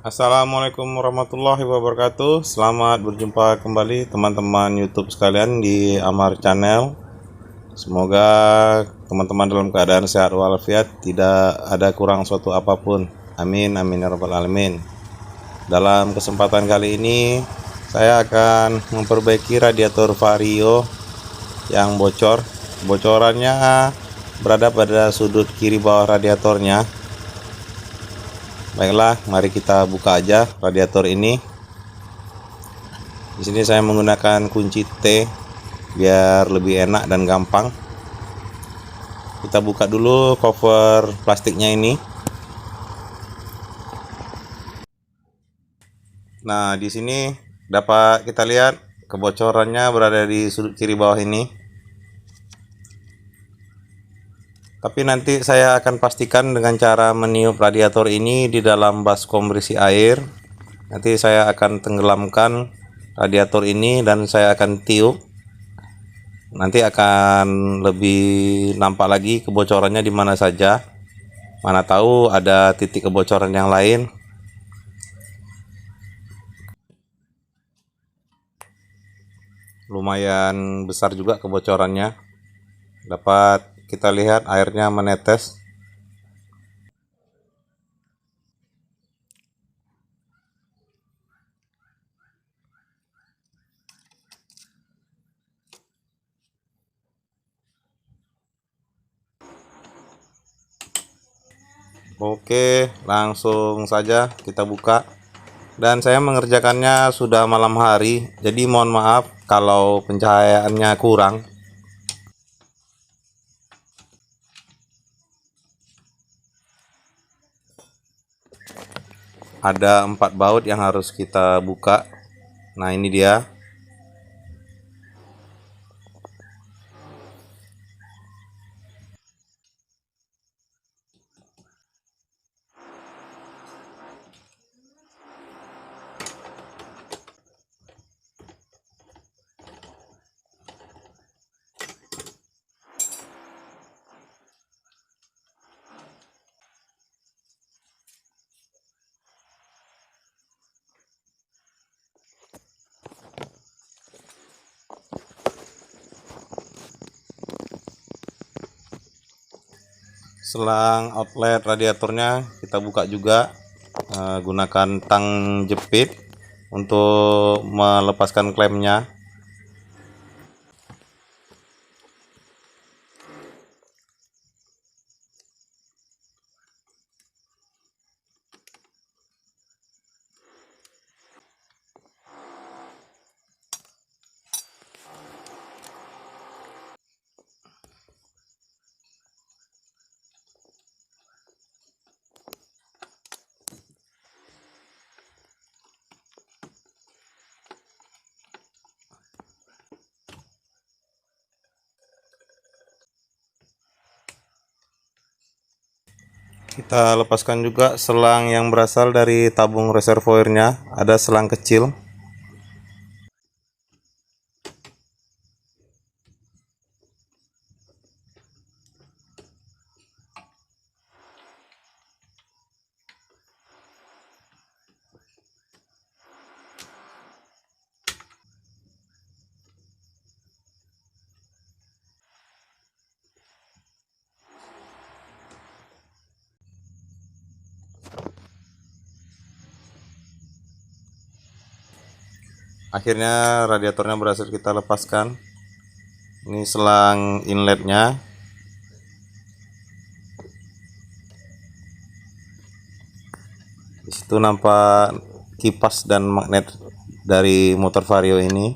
Assalamualaikum warahmatullahi wabarakatuh. Selamat berjumpa kembali teman-teman YouTube sekalian di Amar Channel. Semoga teman-teman dalam keadaan sehat walafiat, tidak ada kurang suatu apapun. Amin amin ya rabbal alamin. Dalam kesempatan kali ini saya akan memperbaiki radiator Vario yang bocor. Bocorannya berada pada sudut kiri bawah radiatornya. Baiklah, mari kita buka aja radiator ini. Di sini saya menggunakan kunci T biar lebih enak dan gampang. Kita buka dulu cover plastiknya ini. Nah, di sini dapat kita lihat kebocorannya berada di sudut kiri bawah ini. Tapi nanti saya akan pastikan dengan cara meniup radiator ini di dalam baskom berisi air. Nanti saya akan tenggelamkan radiator ini dan saya akan tiup. Nanti akan lebih nampak lagi kebocorannya di mana saja. Mana tahu ada titik kebocoran yang lain. Lumayan besar juga kebocorannya. Dapat kita lihat airnya menetes. Oke, langsung saja kita buka. Dan saya mengerjakannya sudah malam hari, jadi mohon maaf kalau pencahayaannya kurang. Ada 4 baut yang harus kita buka. Nah, ini dia. Selang outlet radiatornya kita buka juga, gunakan tang jepit untuk melepaskan klemnya. Kita lepaskan juga selang yang berasal dari tabung reservoirnya, ada selang kecil. Akhirnya radiatornya berhasil kita lepaskan. Ini selang inletnya. Di situ nampak kipas dan magnet dari motor Vario ini.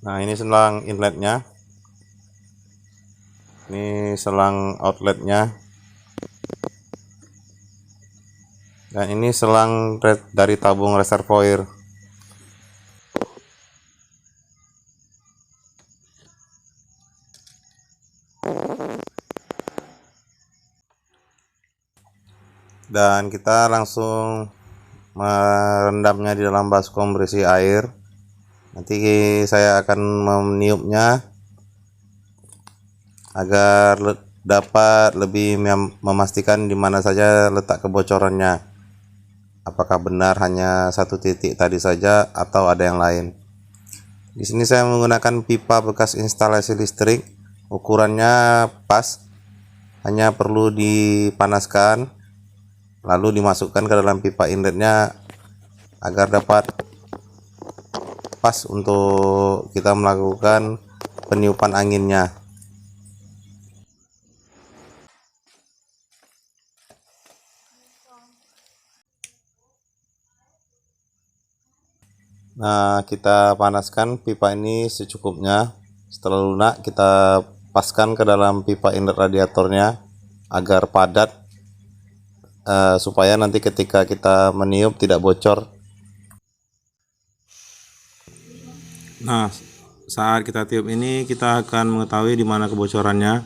Nah, ini selang inletnya. Ini selang outletnya. Dan ini selang dari tabung reservoir. Dan kita langsung merendamnya di dalam baskom berisi air. Nanti saya akan meniupnya agar dapat lebih memastikan di mana saja letak kebocorannya. Apakah benar hanya satu titik tadi saja atau ada yang lain. Di sini saya menggunakan pipa bekas instalasi listrik. Ukurannya pas, hanya perlu dipanaskan lalu dimasukkan ke dalam pipa inletnya agar dapat pas untuk kita melakukan peniupan anginnya. Nah, kita panaskan pipa ini secukupnya. Setelah lunak, kita paskan ke dalam pipa inlet radiatornya agar padat, supaya nanti ketika kita meniup tidak bocor. Nah, saat kita tiup ini kita akan mengetahui di mana kebocorannya.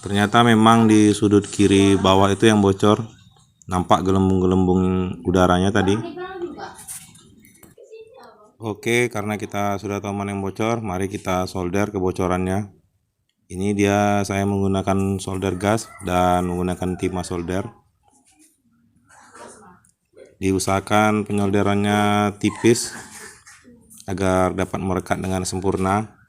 Ternyata memang di sudut kiri bawah itu yang bocor. Nampak gelembung-gelembung udaranya tadi. Oke, karena kita sudah tahu mana yang bocor, mari kita solder kebocorannya. Ini dia, saya menggunakan solder gas dan menggunakan timah solder. Diusahakan penyolderannya tipis agar dapat merekat dengan sempurna.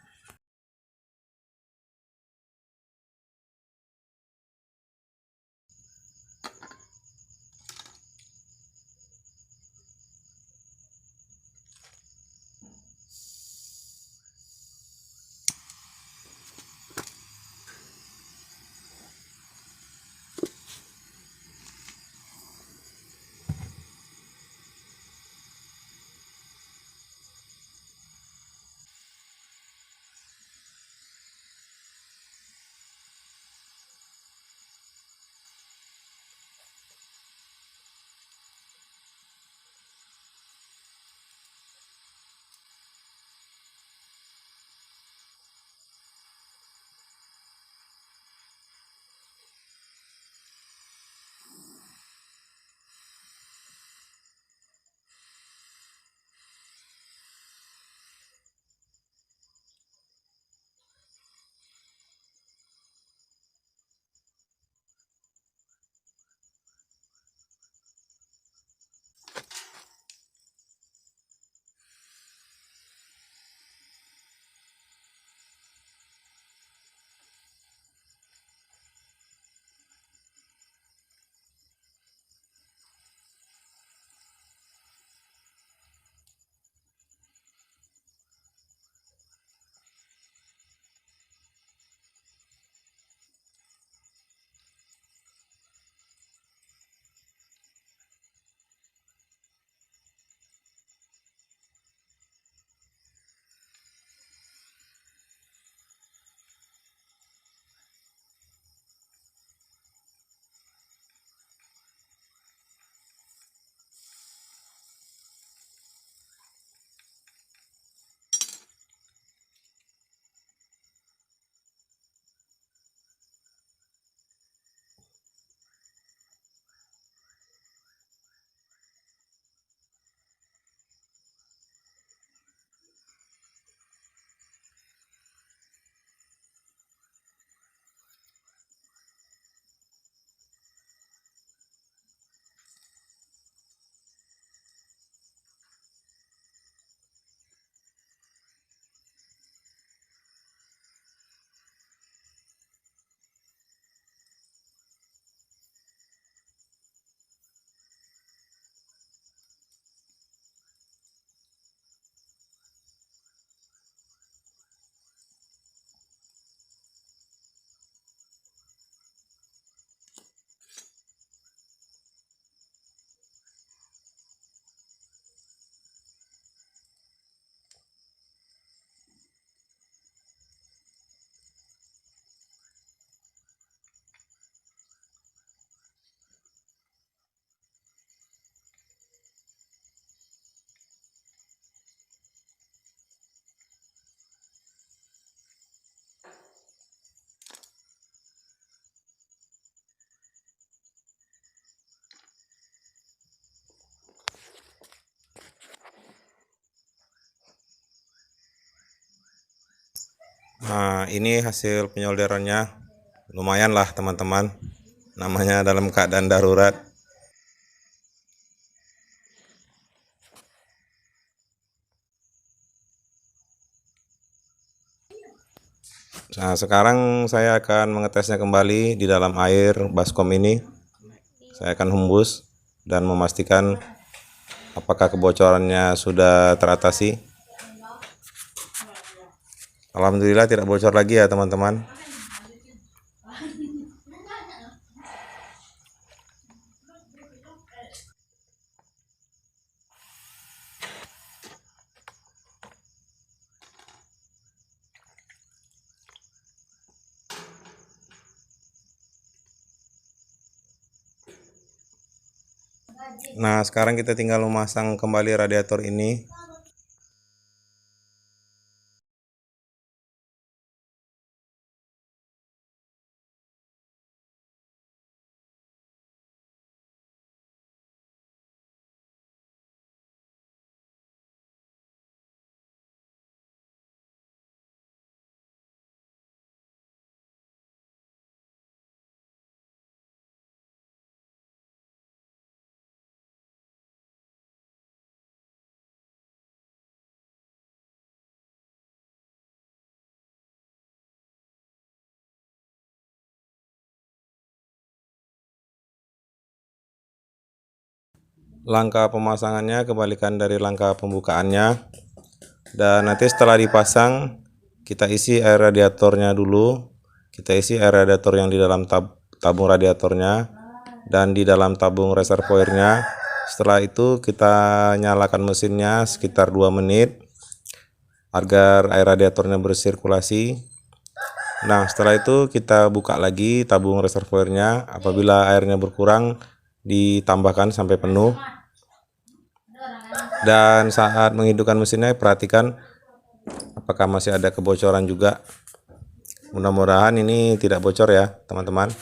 Nah, ini hasil penyolderannya. lumayan lah teman-teman, namanya dalam keadaan darurat. Nah, sekarang saya akan mengetesnya kembali di dalam air baskom ini. Saya akan hembus dan memastikan apakah kebocorannya sudah teratasi. Alhamdulillah tidak bocor lagi ya teman-teman. Nah, sekarang kita tinggal memasang kembali radiator ini. Langkah pemasangannya kebalikan dari langkah pembukaannya. Dan nanti setelah dipasang, kita isi air radiatornya dulu. Kita isi air radiator yang di dalam tabung radiatornya dan di dalam tabung reservoirnya. Setelah itu kita nyalakan mesinnya sekitar 2 menit agar air radiatornya bersirkulasi. Nah, setelah itu kita buka lagi tabung reservoirnya. Apabila airnya berkurang, ditambahkan sampai penuh. Dan saat menghidupkan mesinnya, perhatikan apakah masih ada kebocoran juga. Mudah-mudahan ini tidak bocor ya teman-teman.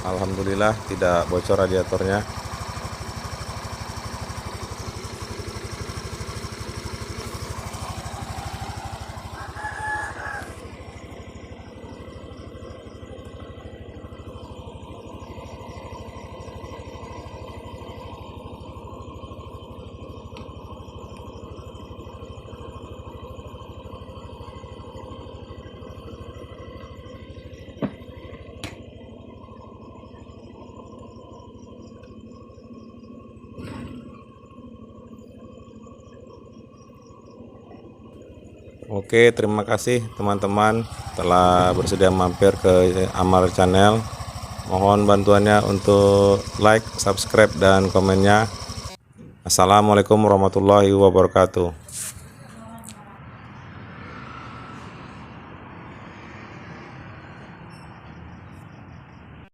Alhamdulillah tidak bocor radiatornya. Oke, terima kasih teman-teman telah bersedia mampir ke Amar Channel. Mohon bantuannya untuk like, subscribe, dan komennya. Assalamualaikum warahmatullahi wabarakatuh.